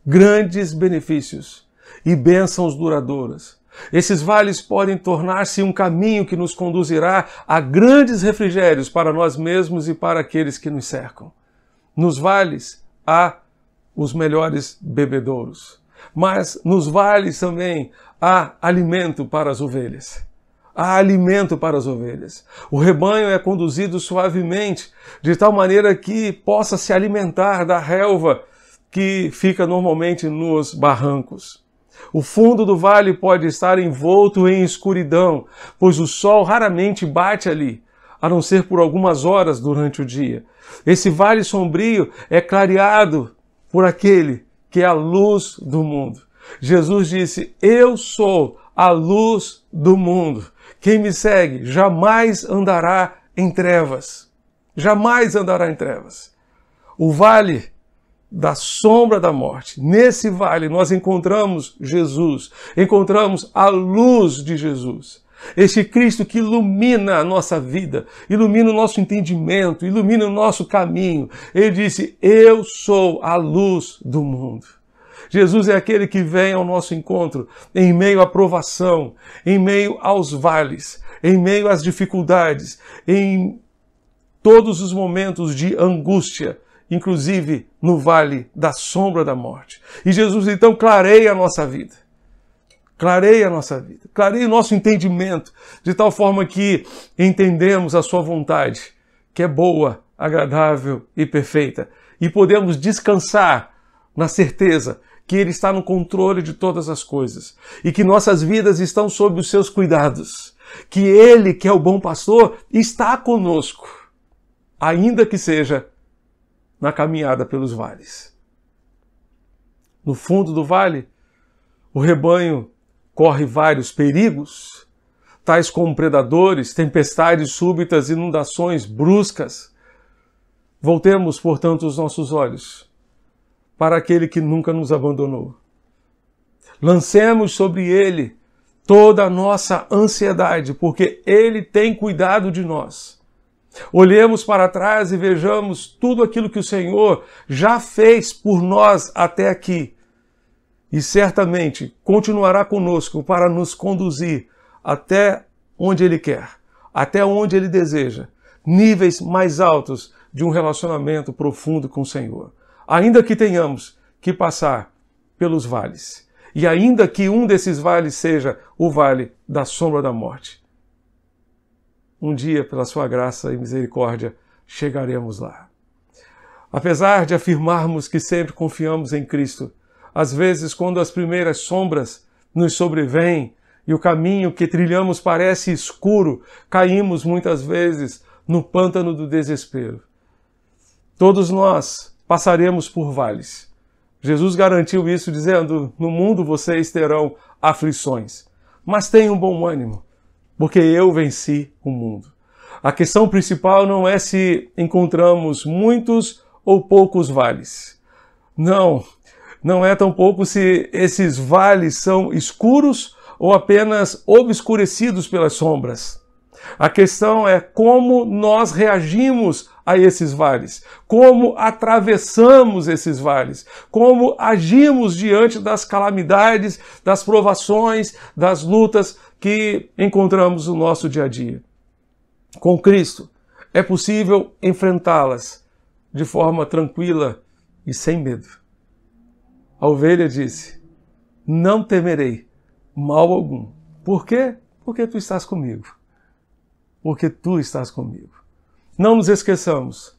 grandes benefícios e bênçãos duradouras. Esses vales podem tornar-se um caminho que nos conduzirá a grandes refrigérios para nós mesmos e para aqueles que nos cercam. Nos vales há os melhores bebedouros, mas nos vales também há alimento para as ovelhas. Há alimento para as ovelhas. O rebanho é conduzido suavemente, de tal maneira que possa se alimentar da relva que fica normalmente nos barrancos. O fundo do vale pode estar envolto em escuridão, pois o sol raramente bate ali, a não ser por algumas horas durante o dia. Esse vale sombrio é clareado por aquele que é a luz do mundo. Jesus disse: eu sou a luz do mundo. Quem me segue jamais andará em trevas. Jamais andará em trevas. O vale da sombra da morte. Nesse vale nós encontramos Jesus, encontramos a luz de Jesus. Este Cristo que ilumina a nossa vida, ilumina o nosso entendimento, ilumina o nosso caminho. Ele disse: eu sou a luz do mundo. Jesus é aquele que vem ao nosso encontro em meio à provação, em meio aos vales, em meio às dificuldades, em todos os momentos de angústia, inclusive no vale da sombra da morte. E Jesus então clareia a nossa vida. Clareia a nossa vida. Clareia o nosso entendimento, de tal forma que entendemos a sua vontade, que é boa, agradável e perfeita. E podemos descansar na certeza que Ele está no controle de todas as coisas e que nossas vidas estão sob os seus cuidados. Que Ele, que é o bom pastor, está conosco, ainda que seja na caminhada pelos vales. No fundo do vale, o rebanho corre vários perigos, tais como predadores, tempestades súbitas, inundações bruscas. Voltemos, portanto, os nossos olhos para aquele que nunca nos abandonou. Lancemos sobre Ele toda a nossa ansiedade, porque Ele tem cuidado de nós. Olhemos para trás e vejamos tudo aquilo que o Senhor já fez por nós até aqui. E certamente continuará conosco para nos conduzir até onde Ele quer, até onde Ele deseja, níveis mais altos de um relacionamento profundo com o Senhor. Ainda que tenhamos que passar pelos vales, e ainda que um desses vales seja o vale da sombra da morte, um dia, pela sua graça e misericórdia, chegaremos lá. Apesar de afirmarmos que sempre confiamos em Cristo, às vezes, quando as primeiras sombras nos sobrevêm e o caminho que trilhamos parece escuro, caímos muitas vezes no pântano do desespero. Todos nós passaremos por vales. Jesus garantiu isso dizendo: no mundo vocês terão aflições, mas tenham bom ânimo, porque eu venci o mundo. A questão principal não é se encontramos muitos ou poucos vales. Não é tampouco se esses vales são escuros ou apenas obscurecidos pelas sombras. A questão é como nós reagimos a esses vales, como atravessamos esses vales, como agimos diante das calamidades, das provações, das lutas que encontramos no nosso dia a dia. Com Cristo, é possível enfrentá-las de forma tranquila e sem medo. A ovelha disse: não temerei mal algum. Por quê? Porque tu estás comigo. Porque tu estás comigo. Não nos esqueçamos,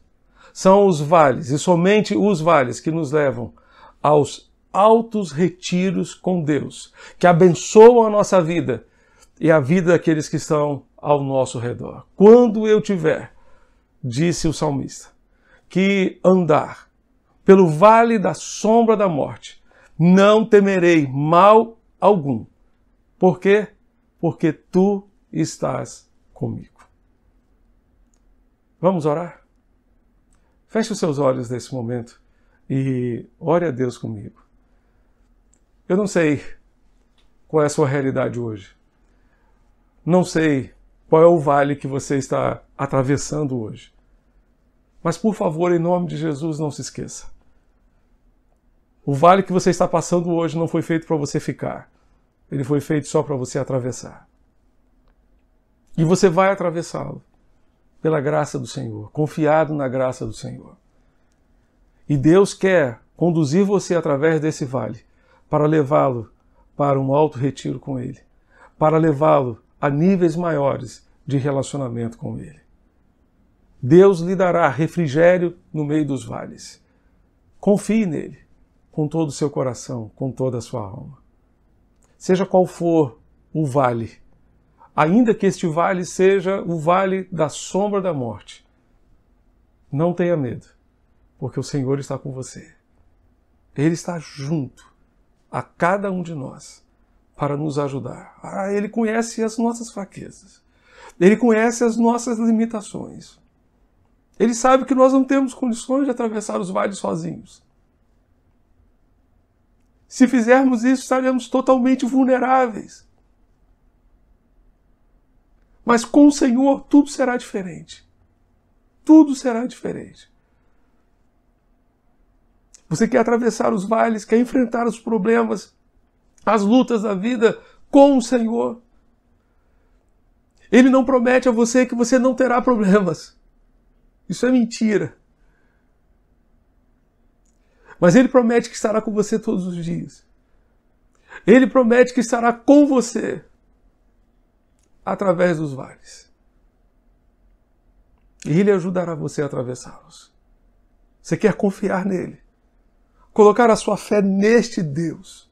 são os vales, e somente os vales, que nos levam aos altos retiros com Deus, que abençoam a nossa vida e a vida daqueles que estão ao nosso redor. Quando eu tiver, disse o salmista, que andar pelo vale da sombra da morte, Não temerei mal algum. Por quê? Porque tu estás comigo. Vamos orar? Feche os seus olhos nesse momento e ore a Deus comigo. Eu não sei qual é a sua realidade hoje. Não sei qual é o vale que você está atravessando hoje. Mas, por favor, em nome de Jesus, não se esqueça. O vale que você está passando hoje não foi feito para você ficar. Ele foi feito só para você atravessar. E você vai atravessá-lo pela graça do Senhor, confiado na graça do Senhor. E Deus quer conduzir você através desse vale para levá-lo para um alto retiro com Ele, para levá-lo a níveis maiores de relacionamento com Ele. Deus lhe dará refrigério no meio dos vales. Confie nele com todo o seu coração, com toda a sua alma. Seja qual for o vale, ainda que este vale seja o vale da sombra da morte, não tenha medo, porque o Senhor está com você. Ele está junto a cada um de nós para nos ajudar. Ele conhece as nossas fraquezas. Ele conhece as nossas limitações. Ele sabe que nós não temos condições de atravessar os vales sozinhos. Se fizermos isso, estaremos totalmente vulneráveis. Mas com o Senhor, tudo será diferente. Tudo será diferente. Você quer atravessar os vales, quer enfrentar os problemas, as lutas da vida com o Senhor. Ele não promete a você que você não terá problemas. Isso é mentira. Mas Ele promete que estará com você todos os dias. Ele promete que estará com você através dos vales. E Ele ajudará você a atravessá-los. Você quer confiar nele? Colocar a sua fé neste Deus.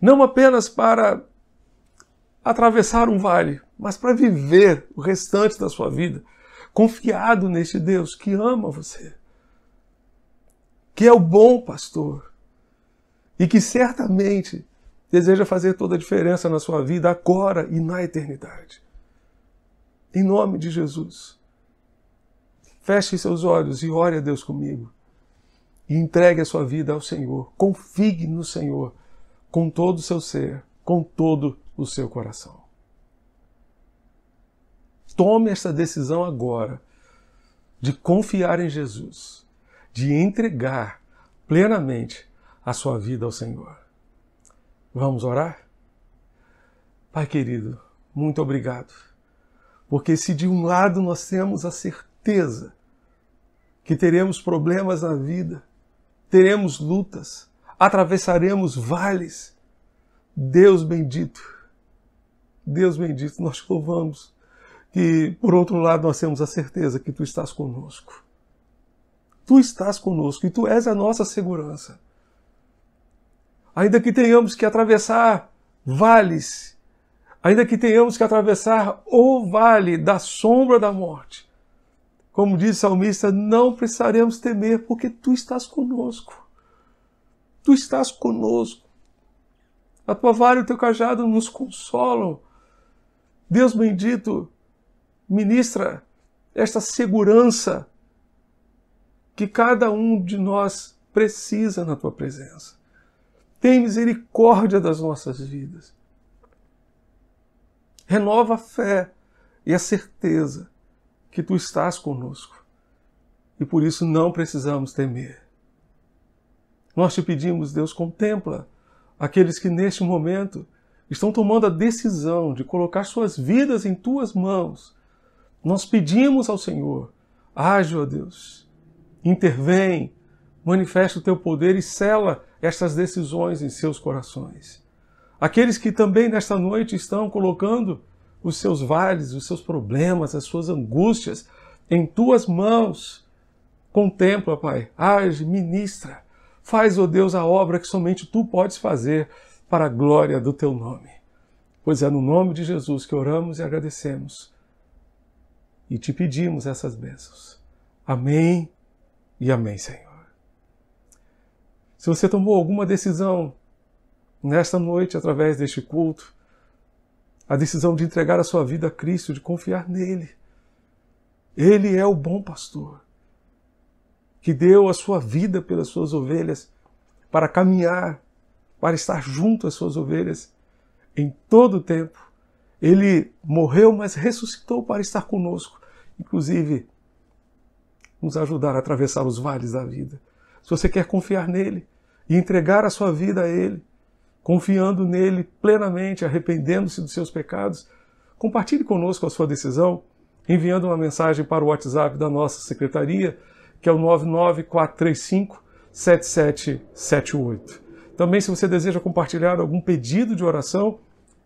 Não apenas para atravessar um vale, mas para viver o restante da sua vida confiado neste Deus que ama você, que é o bom pastor e que certamente deseja fazer toda a diferença na sua vida agora e na eternidade. Em nome de Jesus, feche seus olhos e ore a Deus comigo. E entregue a sua vida ao Senhor. Confie no Senhor com todo o seu ser, com todo o seu coração. Tome esta decisão agora de confiar em Jesus, de entregar plenamente a sua vida ao Senhor. Vamos orar? Pai querido, muito obrigado, porque se de um lado nós temos a certeza que teremos problemas na vida, teremos lutas, atravessaremos vales, Deus bendito, nós te louvamos que, por outro lado, nós temos a certeza que Tu estás conosco. Tu estás conosco e Tu és a nossa segurança. Ainda que tenhamos que atravessar vales, ainda que tenhamos que atravessar o vale da sombra da morte, como diz o salmista, não precisaremos temer, porque Tu estás conosco. Tu estás conosco. A Tua vara e o Teu cajado nos consolam. Deus bendito, ministra esta segurança que cada um de nós precisa na Tua presença. Tem misericórdia das nossas vidas. Renova a fé e a certeza que Tu estás conosco. E por isso não precisamos temer. Nós Te pedimos, Deus, contempla aqueles que neste momento estão tomando a decisão de colocar suas vidas em Tuas mãos. Nós pedimos ao Senhor, age, ó Deus, intervém, manifesta o Teu poder e sela estas decisões em seus corações. Aqueles que também nesta noite estão colocando os seus vales, os seus problemas, as suas angústias em Tuas mãos, contempla, Pai, age, ministra, faz, ó Deus, a obra que somente Tu podes fazer para a glória do Teu nome. Pois é no nome de Jesus que oramos e agradecemos. E Te pedimos essas bênçãos. Amém e amém, Senhor. Se você tomou alguma decisão nesta noite, através deste culto, a decisão de entregar a sua vida a Cristo, de confiar nele. Ele é o bom pastor, que deu a sua vida pelas suas ovelhas, para caminhar, para estar junto às suas ovelhas em todo o tempo. Ele morreu, mas ressuscitou para estar conosco, inclusive nos ajudar a atravessar os vales da vida. Se você quer confiar nele e entregar a sua vida a ele, confiando nele plenamente, arrependendo-se dos seus pecados, compartilhe conosco a sua decisão, enviando uma mensagem para o WhatsApp da nossa secretaria, que é o 99435-7778. Também, se você deseja compartilhar algum pedido de oração,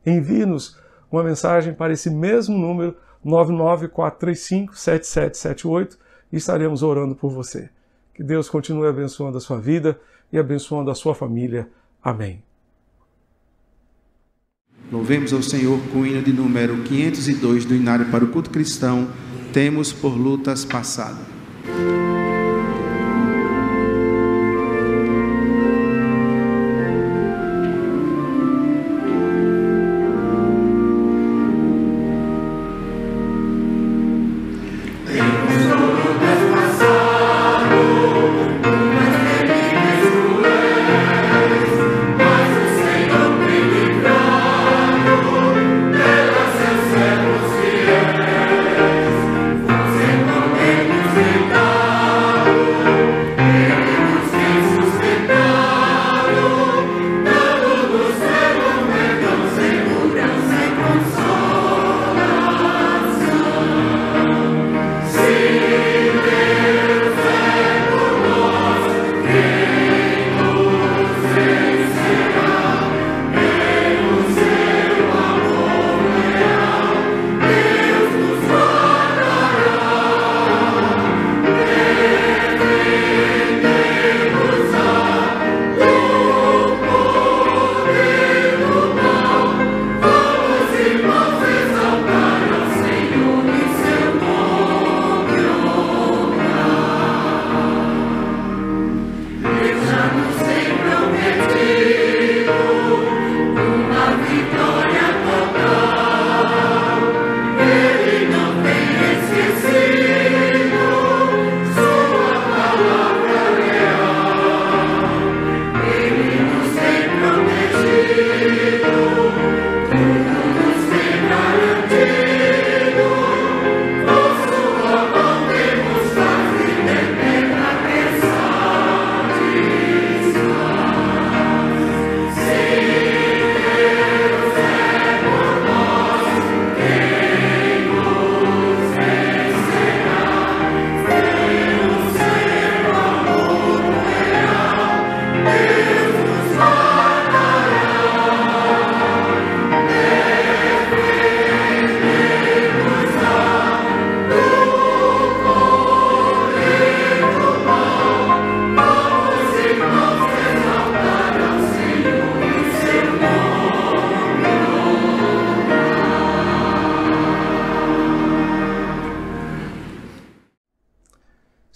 envie-nos uma mensagem para esse mesmo número, 99435-7778, e estaremos orando por você. Que Deus continue abençoando a sua vida e abençoando a sua família. Amém. Louvemos ao Senhor com o hino de número 502 do Inário para o Culto Cristão, Temos por Lutas Passado.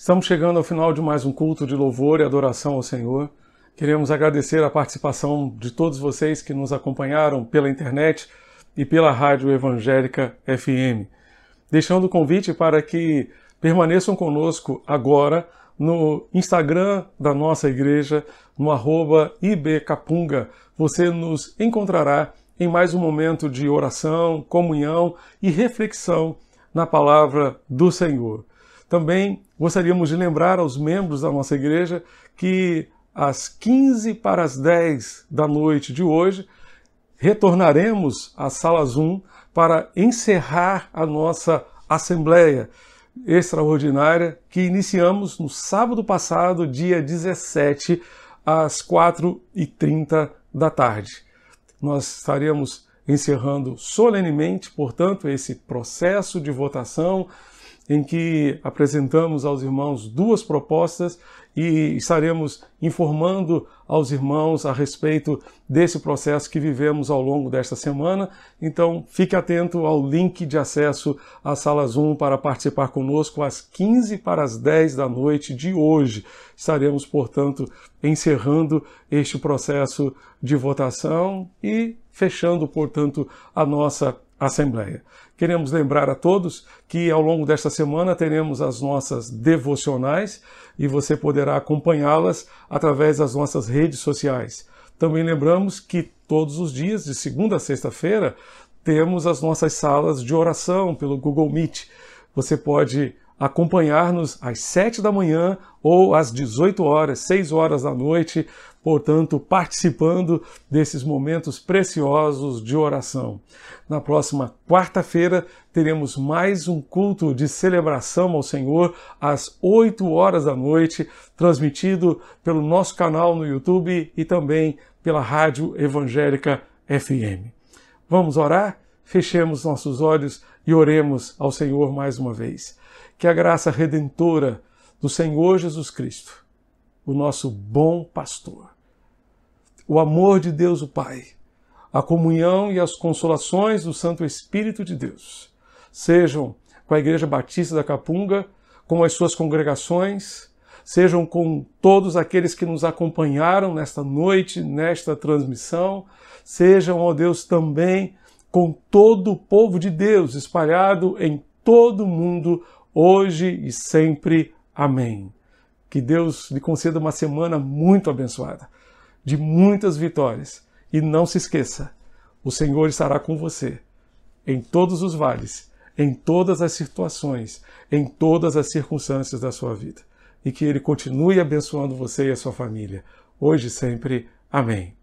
Estamos chegando ao final de mais um culto de louvor e adoração ao Senhor. Queremos agradecer a participação de todos vocês que nos acompanharam pela internet e pela Rádio Evangélica FM. Deixando o convite para que permaneçam conosco agora no Instagram da nossa igreja, no @ibcapunga. Você nos encontrará em mais um momento de oração, comunhão e reflexão na palavra do Senhor. Também gostaríamos de lembrar aos membros da nossa igreja que às 15:10 da noite de hoje retornaremos à Sala Zoom para encerrar a nossa Assembleia Extraordinária que iniciamos no sábado passado, dia 17, às 4h30 da tarde. Nós estaremos encerrando solenemente, portanto, esse processo de votação em que apresentamos aos irmãos 2 propostas e estaremos informando aos irmãos a respeito desse processo que vivemos ao longo desta semana. Então, fique atento ao link de acesso à sala Zoom para participar conosco às 15 para as 10 da noite de hoje. Estaremos, portanto, encerrando este processo de votação e fechando, portanto, a nossa Assembleia. Queremos lembrar a todos que ao longo desta semana teremos as nossas devocionais e você poderá acompanhá-las através das nossas redes sociais. Também lembramos que todos os dias, de segunda a sexta-feira, temos as nossas salas de oração pelo Google Meet. Você pode acompanhar-nos às 7 da manhã ou às 18 horas, 6 horas da noite, portanto, participando desses momentos preciosos de oração. Na próxima quarta-feira, teremos mais um culto de celebração ao Senhor às 8 horas da noite, transmitido pelo nosso canal no YouTube e também pela Rádio Evangélica FM. Vamos orar? Fechemos nossos olhos e oremos ao Senhor mais uma vez. Que a graça redentora do Senhor Jesus Cristo, o nosso bom pastor, o amor de Deus o Pai, a comunhão e as consolações do Santo Espírito de Deus sejam com a Igreja Batista da Capunga, com as suas congregações, sejam com todos aqueles que nos acompanharam nesta noite, nesta transmissão, sejam, ó Deus, também com todo o povo de Deus espalhado em todo o mundo, hoje e sempre. Amém. Que Deus lhe conceda uma semana muito abençoada, de muitas vitórias. E não se esqueça, o Senhor estará com você em todos os vales, em todas as situações, em todas as circunstâncias da sua vida. E que Ele continue abençoando você e a sua família, hoje e sempre. Amém.